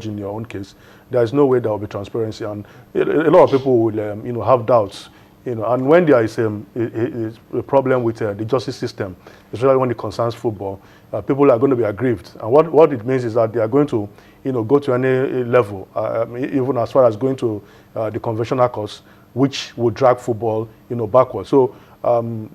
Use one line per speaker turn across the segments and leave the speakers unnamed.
in your own case, there is no way there will be transparency, and a lot of people will have doubts. And when there is a problem with the justice system, especially when it concerns football, people are going to be aggrieved. And what it means is that they are going to go to any level, even as far as going to the conventional courts, which will drag football backwards. So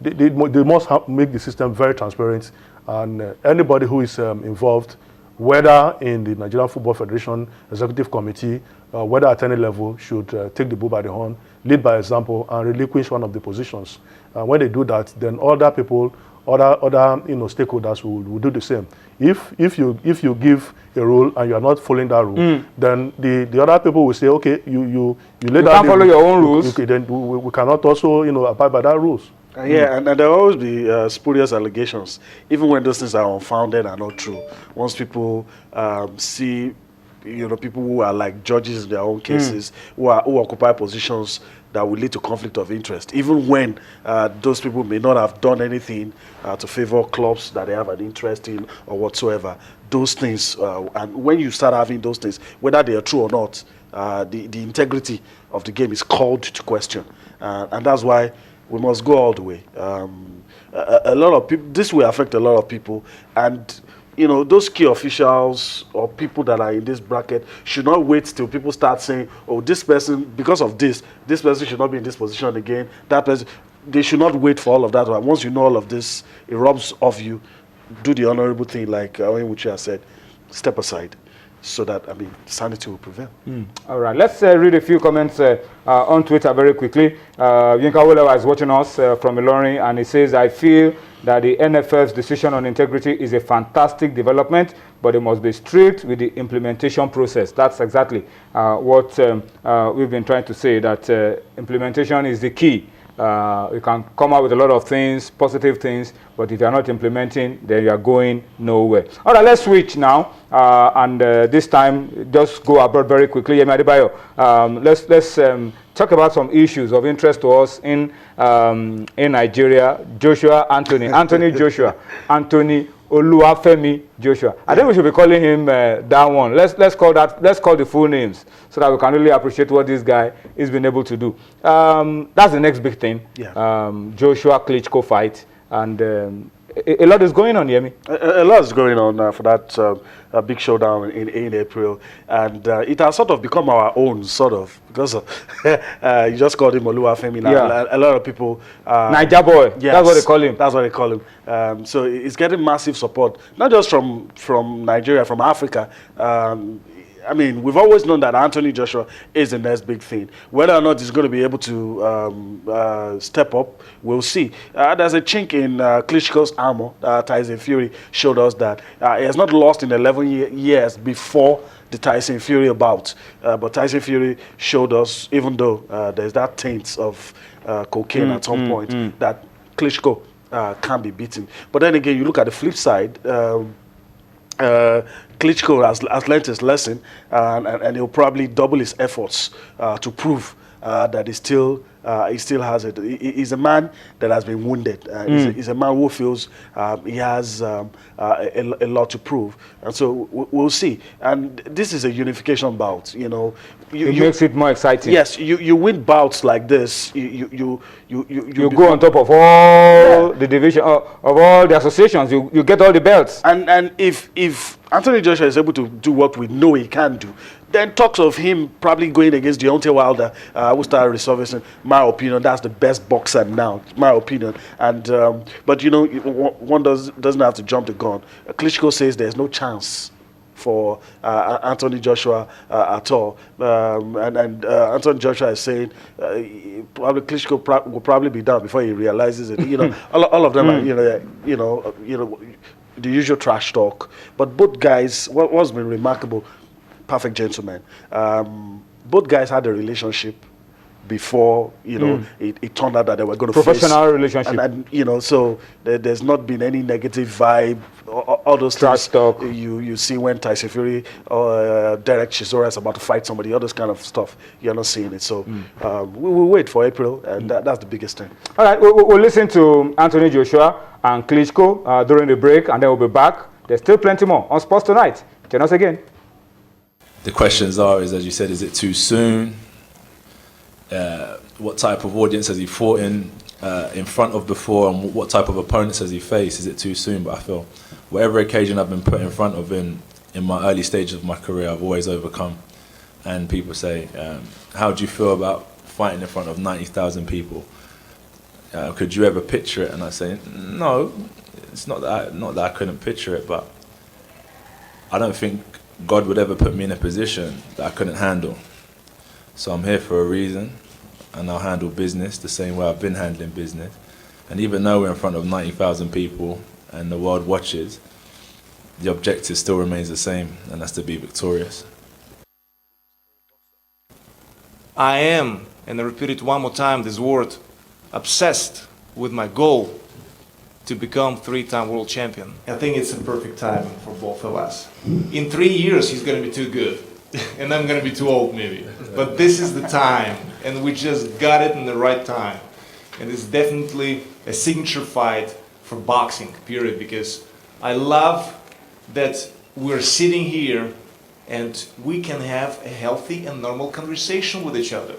they must make the system very transparent, and anybody who is involved, whether in the Nigerian Football Federation Executive Committee, whether at any level, should take the bull by the horn, lead by example, and relinquish one of the positions. When they do that, then other people, other stakeholders will do the same. If you give a rule and you are not following that rule, then the other people will say, okay, you laid out.
You can't follow your own rules.
Then we cannot also abide by that rules.
Yeah, and there will always be spurious allegations, even when those things are unfounded and not true. Once people see, people who are like judges in their own cases, who occupy positions that will lead to conflict of interest, even when those people may not have done anything to favor clubs that they have an interest in or whatsoever. Those things, and when you start having those things, whether they are true or not, the integrity of the game is called to question, and that's why we must go all the way. A lot of people, this will affect a lot of people, and those key officials or people that are in this bracket should not wait till people start saying, oh, this person, because of this person should not be in this position again. That person, they should not wait for all of that. Once you know all of this, it rubs off you. Do the honorable thing, like which you have said, step aside, so that sanity will prevail.
All right, let's read a few comments on Twitter very quickly. Yinka Wolewa is watching us from Ilorin, and he says, I feel that the NFF's decision on integrity is a fantastic development, but it must be strict with the implementation process. That's exactly what we've been trying to say, that implementation is the key. You can come out with a lot of things, positive things, but if you're not implementing, then you are going nowhere. All right, let's switch now, and this time, just go abroad very quickly. Yemi Adebayo, let's talk about some issues of interest to us in Nigeria. Anthony Joshua, Anthony Oluwafemi Joshua. I think we should be calling him that one. Let's call the full names so that we can really appreciate what this guy has been able to do. That's the next big thing. Yeah. Joshua Klitschko fight, and a lot is going on, Yemi.
A lot is going on for that big showdown in April, and it has sort of become our own, sort of, because you just called him Oluwafemi now. Yeah. A lot of people...
Naija boy, yes, that's what they call him.
That's what they call him. So it's getting massive support, not just from Nigeria, from Africa. We've always known that Anthony Joshua is the next big thing. Whether or not he's going to be able to step up, we'll see. There's a chink in Klitschko's armor. Tyson Fury showed us that he has not lost in 11 years before the Tyson Fury bout. But Tyson Fury showed us, even though there's that taint of cocaine at some point, that Klitschko can be beaten. But then again, you look at the flip side, Klitschko has learned his lesson, and he'll probably double his efforts to prove that he still has it. He's a man that has been wounded. He's a man who feels he has a lot to prove, and so we'll see. And this is a unification bout. It
makes it more exciting.
Yes, you win bouts like this. You
go on top of all the division of all the associations. You get all the belts.
And if Anthony Joshua is able to do what we know he can do, then talks of him probably going against Deontay Wilder will start resurfacing. My opinion, that's the best boxer now. My opinion. And but one doesn't have to jump the gun. Klitschko says there's no chance for Anthony Joshua at all, and Anthony Joshua is saying probably Klitschko will probably be down before he realizes it. All of them are the usual trash talk. But both guys, what's been remarkable, perfect gentlemen. Both guys had a relationship before, it turned out that they were going to
professional relationship,
and so there's not been any negative vibe. All those
trash talk
you see when Tyson Fury or Derek Chisora is about to fight somebody, all this kind of stuff, you're not seeing it. So we will wait for April, and that's the biggest thing.
All right, we'll listen to Anthony Joshua and Klitschko during the break, and then we'll be back. There's still plenty more on Sports Tonight. Join us again.
the questions are, as you said, is it too soon? What type of audience has he fought in front of before, and what type of opponents has he faced? Is it too soon? But I feel whatever occasion I've been put in front of in my early stages of my career, I've always overcome. And people say, how do you feel about fighting in front of 90,000 people? Could you ever picture it? And I say, no, it's not that I couldn't picture it, but I don't think God would ever put me in a position that I couldn't handle. So I'm here for a reason, and I'll handle business the same way I've been handling business. And even though we're in front of 90,000 people and the world watches, the objective still remains the same, and that's to be victorious.
I am, and I repeat it one more time, this word, obsessed with my goal to become three-time world champion. I think it's a perfect timing for both of us. In 3 years, he's going to be too good, and I'm going to be too old maybe. But this is the time, and we just got it in the right time. And it's definitely a signature fight for boxing, period, because I love that we're sitting here and we can have a healthy and normal conversation with each other.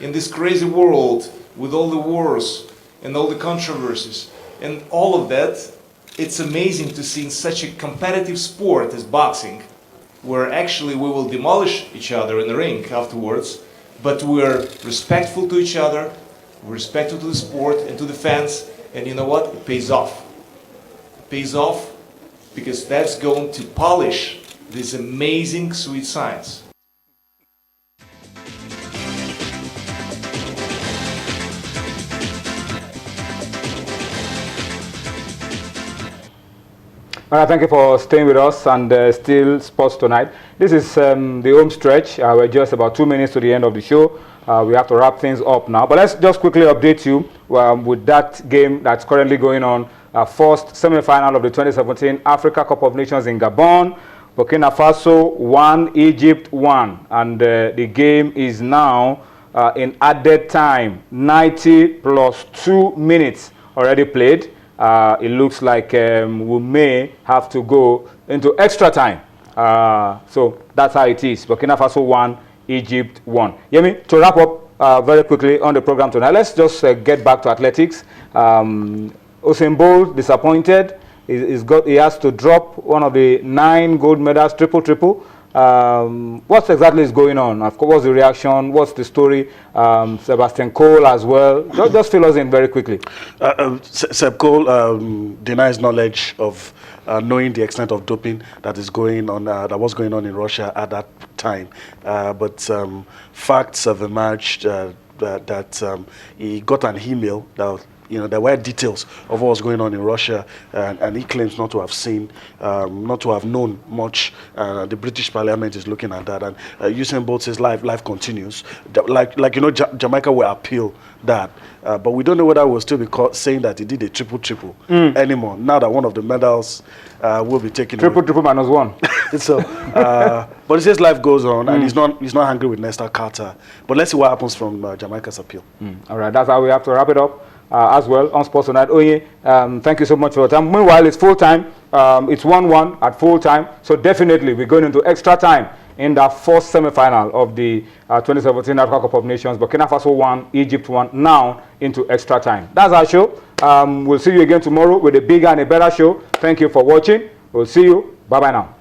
In this crazy world, with all the wars and all the controversies and all of that, it's amazing to see in such a competitive sport as boxing, where actually we will demolish each other in the ring afterwards, but we're respectful to each other, we're respectful to the sport and to the fans, and you know what? It pays off. It pays off because that's going to polish this amazing sweet science.
All right, thank you for staying with us and still sports tonight. This is the home stretch. We're just about 2 minutes to the end of the show. We have to wrap things up now. But let's just quickly update you with that game that's currently going on. First semi-final of the 2017 Africa Cup of Nations in Gabon. Burkina Faso 1, Egypt 1. And the game is now in added time. 90 plus 2 minutes already played. It looks like we may have to go into extra time. So that's how it is. Burkina Faso 1, Egypt 1. Yemi, to wrap up very quickly on the program tonight, let's just get back to athletics. Usain Bolt disappointed. He has to drop one of the 9 gold medals, triple. What exactly is going on? Of course, what's the reaction? What's the story? Sebastian Coe as well. Just fill us in very quickly.
Seb Coe denies knowledge of knowing the extent of doping that is going on, that was going on in Russia at that time. But facts have emerged that he got an email that, there were details of what was going on in Russia, and he claims not to have seen, not to have known much. The British Parliament is looking at that, and Usain Bolt says life continues. Jamaica will appeal that, but we don't know whether we'll still be saying that he did a triple anymore. Now that one of the medals will be taken
triple minus 1.
So, but he says life goes on, and he's not angry with Nesta Carter. But let's see what happens from Jamaica's appeal.
All right, that's how we have to wrap it up. As well on Sports Tonight. Oye, thank you so much for your time. Meanwhile, it's full time. It's 1-1 at full time. So definitely we're going into extra time in the first semi-final of the 2017 Africa Cup of Nations. Burkina Faso 1, Egypt 1, now into extra time. That's our show. We'll see you again tomorrow with a bigger and a better show. Thank you for watching. We'll see you. Bye-bye now.